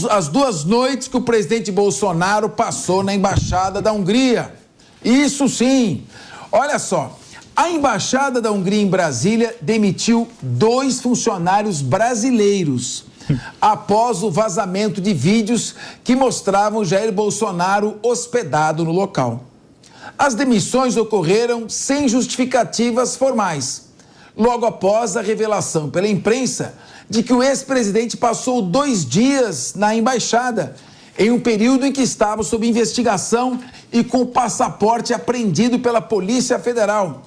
as 2 noites que o presidente Bolsonaro passou na Embaixada da Hungria. Isso sim. Olha só, a Embaixada da Hungria em Brasília demitiu 2 funcionários brasileiros após o vazamento de vídeos que mostravam Jair Bolsonaro hospedado no local. As demissões ocorreram sem justificativas formais, logo após a revelação pela imprensa de que o ex-presidente passou 2 dias na embaixada, em um período em que estava sob investigação e com o passaporte apreendido pela Polícia Federal.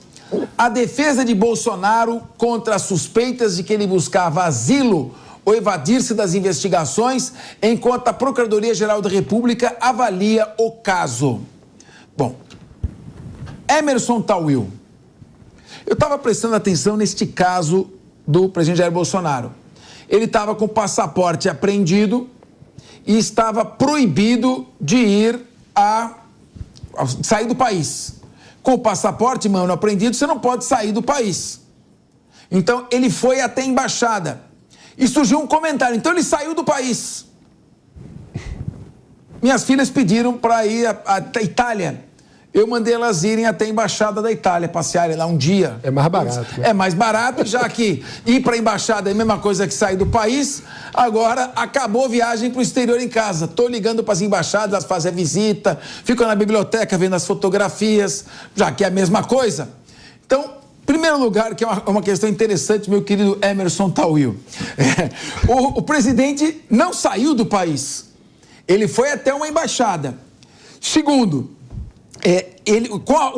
A defesa de Bolsonaro contra as suspeitas de que ele buscava asilo ou evadir-se das investigações, enquanto a Procuradoria-Geral da República avalia o caso. Bom, Emerson Tawil, eu estava prestando atenção neste caso do presidente Jair Bolsonaro. Ele estava com o passaporte apreendido e estava proibido de sair do país. Com o passaporte, mano, apreendido, você não pode sair do país. Então, ele foi até a embaixada. E surgiu um comentário. Então, ele saiu do país. Minhas filhas pediram para ir até a Itália. Eu mandei elas irem até a Embaixada da Itália, passearem lá um dia. É mais barato. É mais barato, já que ir para a Embaixada é a mesma coisa que sair do país. Agora, acabou a viagem para o exterior em casa. Estou ligando para as embaixadas, elas fazem a visita, ficam na biblioteca vendo as fotografias, já que é a mesma coisa. Então, em primeiro lugar, que é uma questão interessante, meu querido Emerson Tawil. O presidente não saiu do país. Ele foi até uma embaixada. Segundo,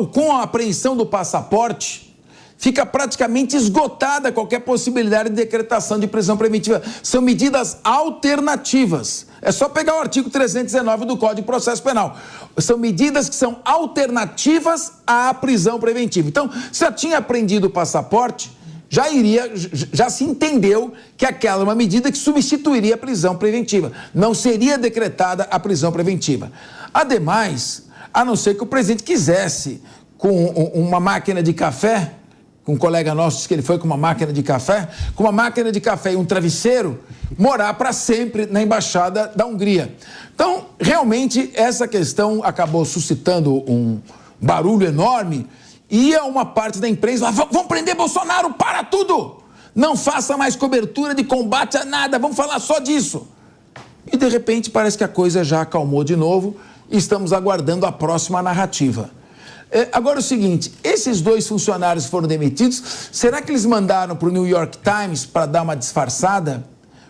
com a apreensão do passaporte, fica praticamente esgotada qualquer possibilidade de decretação de prisão preventiva. São medidas alternativas. É só pegar o artigo 319 do Código de Processo Penal. São medidas que são alternativas à prisão preventiva. Então, se já tinha apreendido o passaporte, já se entendeu que aquela é uma medida que substituiria a prisão preventiva. Não seria decretada a prisão preventiva. Ademais, a não ser que o presidente quisesse, com uma máquina de café, com um colega nosso disse que ele foi com uma máquina de café e um travesseiro, morar para sempre na Embaixada da Hungria. Então, realmente, essa questão acabou suscitando um barulho enorme e uma parte da imprensa, vamos prender Bolsonaro, para tudo! Não faça mais cobertura de combate a nada, vamos falar só disso. E, de repente, parece que a coisa já acalmou de novo e estamos aguardando a próxima narrativa. Agora o seguinte, esses 2 funcionários foram demitidos, será que eles mandaram para o New York Times para dar uma disfarçada?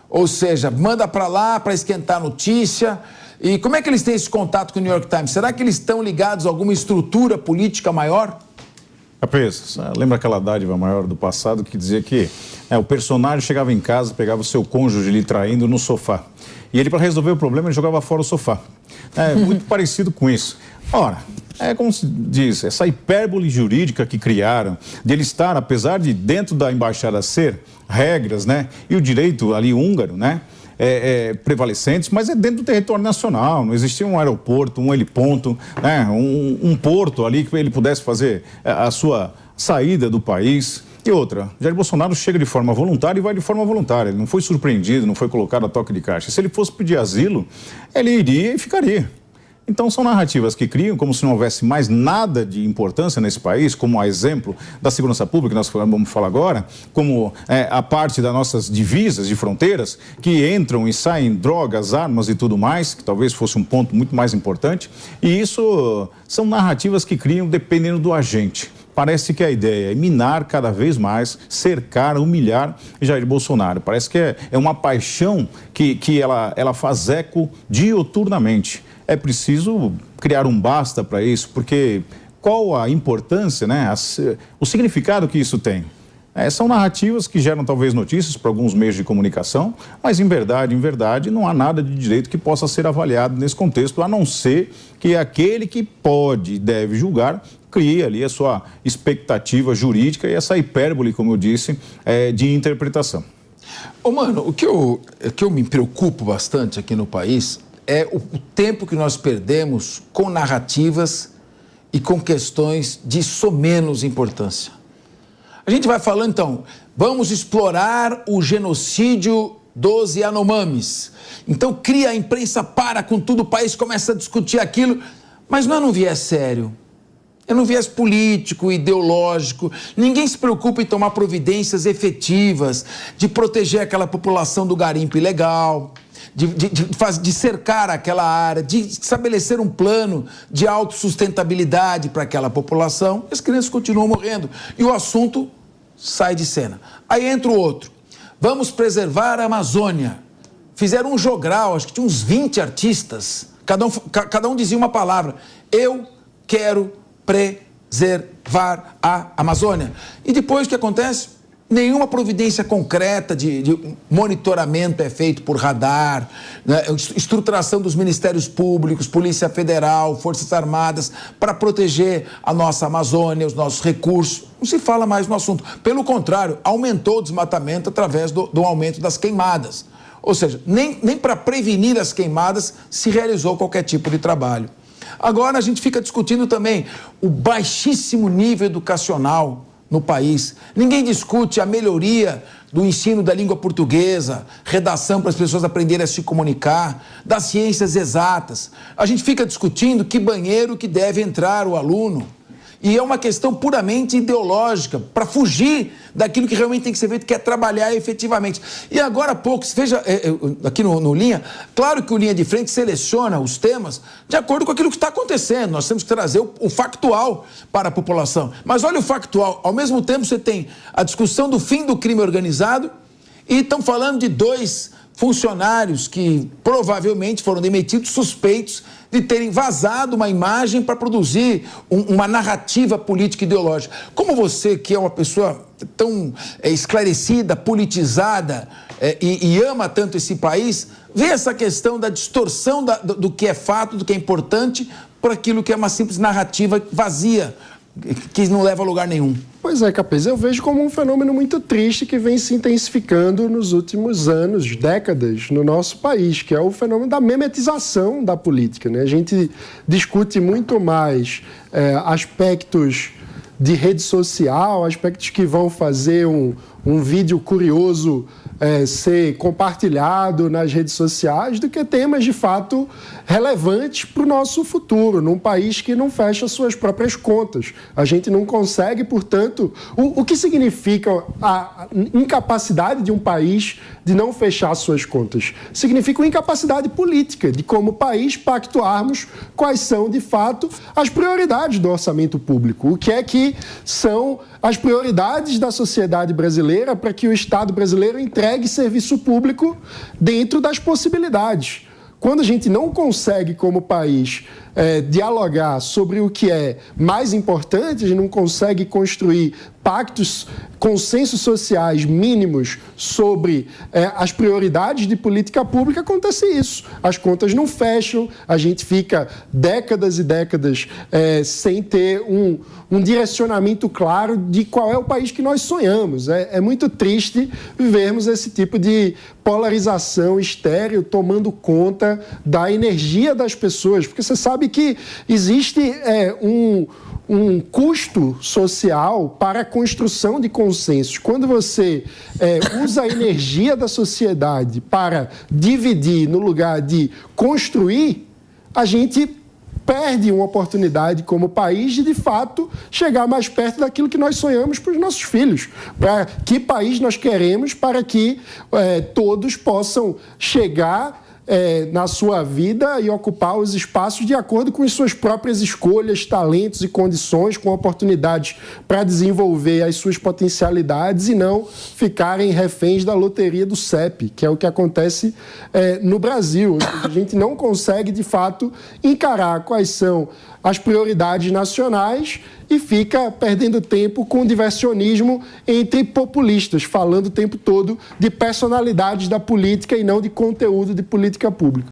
Ou seja, manda para lá para esquentar a notícia. E como é que eles têm esse contato com o New York Times? Será que eles estão ligados a alguma estrutura política maior? Capês, lembra aquela dádiva maior do passado que dizia que o personagem chegava em casa, pegava o seu cônjuge lhe traindo no sofá. E ele, para resolver o problema, ele jogava fora o sofá. É muito parecido com isso. Ora, é como se diz, essa hipérbole jurídica que criaram, de ele estar, apesar de dentro da embaixada ser regras, né, e o direito ali húngaro, né, prevalecentes, mas é dentro do território nacional, não existia um aeroporto, um heliponto, né, um porto ali que ele pudesse fazer a sua saída do país. E outra, Jair Bolsonaro chega de forma voluntária e vai de forma voluntária. Ele não foi surpreendido, não foi colocado a toque de caixa. Se ele fosse pedir asilo, ele iria e ficaria. Então são narrativas que criam como se não houvesse mais nada de importância nesse país, como a exemplo da segurança pública, que nós vamos falar agora, como a parte das nossas divisas de fronteiras, que entram e saem drogas, armas e tudo mais, que talvez fosse um ponto muito mais importante. E isso são narrativas que criam dependendo do agente. Parece que a ideia é minar cada vez mais, cercar, humilhar Jair Bolsonaro. Parece que é uma paixão que ela faz eco diuturnamente. É preciso criar um basta para isso, porque qual a importância, né, o significado que isso tem? São narrativas que geram talvez notícias para alguns meios de comunicação, mas em verdade, não há nada de direito que possa ser avaliado nesse contexto, a não ser que aquele que pode e deve julgar crie ali a sua expectativa jurídica e essa hipérbole, como eu disse, de interpretação. Mano, o que eu me preocupo bastante aqui no país é o tempo que nós perdemos com narrativas e com questões de somenos importância. A gente vai falando, então, vamos explorar o genocídio 12 Yanomamis. Então cria, a imprensa para com tudo, o país começa a discutir aquilo, mas não é num viés sério. É num viés político, ideológico. Ninguém se preocupa em tomar providências efetivas, de proteger aquela população do garimpo ilegal, de cercar aquela área, de estabelecer um plano de autossustentabilidade para aquela população. As crianças continuam morrendo e o assunto sai de cena. Aí entra o outro. Vamos preservar a Amazônia. Fizeram um jogral, acho que tinha uns 20 artistas, cada um dizia uma palavra. Eu quero preservar a Amazônia. E depois o que acontece? Nenhuma providência concreta de monitoramento é feito por radar, né? Estruturação dos ministérios públicos, Polícia Federal, Forças Armadas, para proteger a nossa Amazônia, os nossos recursos. Não se fala mais no assunto. Pelo contrário, aumentou o desmatamento através do aumento das queimadas. Ou seja, nem para prevenir as queimadas se realizou qualquer tipo de trabalho. Agora a gente fica discutindo também o baixíssimo nível educacional no país. Ninguém discute a melhoria do ensino da língua portuguesa, redação para as pessoas aprenderem a se comunicar, das ciências exatas. A gente fica discutindo que banheiro que deve entrar o aluno. E é uma questão puramente ideológica, para fugir daquilo que realmente tem que ser feito, que é trabalhar efetivamente. E agora há pouco, veja aqui no Linha, claro que o Linha de Frente seleciona os temas de acordo com aquilo que está acontecendo. Nós temos que trazer o factual para a população. Mas olha o factual, ao mesmo tempo você tem a discussão do fim do crime organizado e estão falando de 2 funcionários que provavelmente foram demitidos suspeitos de terem vazado uma imagem para produzir uma narrativa política ideológica. Como você, que é uma pessoa tão esclarecida, politizada e ama tanto esse país, vê essa questão da distorção do que é fato, do que é importante, por aquilo que é uma simples narrativa vazia, que não leva a lugar nenhum. Pois é, Capês, eu vejo como um fenômeno muito triste que vem se intensificando nos últimos anos, décadas, no nosso país, que é o fenômeno da memetização da política, né? A gente discute muito mais aspectos de rede social, aspectos que vão fazer um vídeo curioso ser compartilhado nas redes sociais, do que temas de fato relevantes para o nosso futuro, num país que não fecha suas próprias contas. A gente não consegue, portanto, o que significa a incapacidade de um país de não fechar suas contas? Significa uma incapacidade política de, como país, pactuarmos quais são, de fato, as prioridades do orçamento público. O que é que são as prioridades da sociedade brasileira para que o Estado brasileiro entregue serviço público dentro das possibilidades. Quando a gente não consegue, como país, dialogar sobre o que é mais importante, a gente não consegue construir pactos, consensos sociais mínimos sobre as prioridades de política pública, acontece isso. As contas não fecham, a gente fica décadas e décadas sem ter um direcionamento claro de qual é o país que nós sonhamos. É muito triste vivermos esse tipo de polarização estéril tomando conta da energia das pessoas, porque você sabe que existe um custo social para a construção de consensos. Quando você usa a energia da sociedade para dividir no lugar de construir, a gente perde uma oportunidade como país de fato, chegar mais perto daquilo que nós sonhamos para os nossos filhos. Para que país nós queremos para que todos possam chegar na sua vida e ocupar os espaços de acordo com as suas próprias escolhas, talentos e condições, com oportunidades para desenvolver as suas potencialidades e não ficarem reféns da loteria do CEP, que é o que acontece no Brasil. A gente não consegue, de fato, encarar quais são as prioridades nacionais e fica perdendo tempo com diversionismo entre populistas, falando o tempo todo de personalidades da política e não de conteúdo de política pública.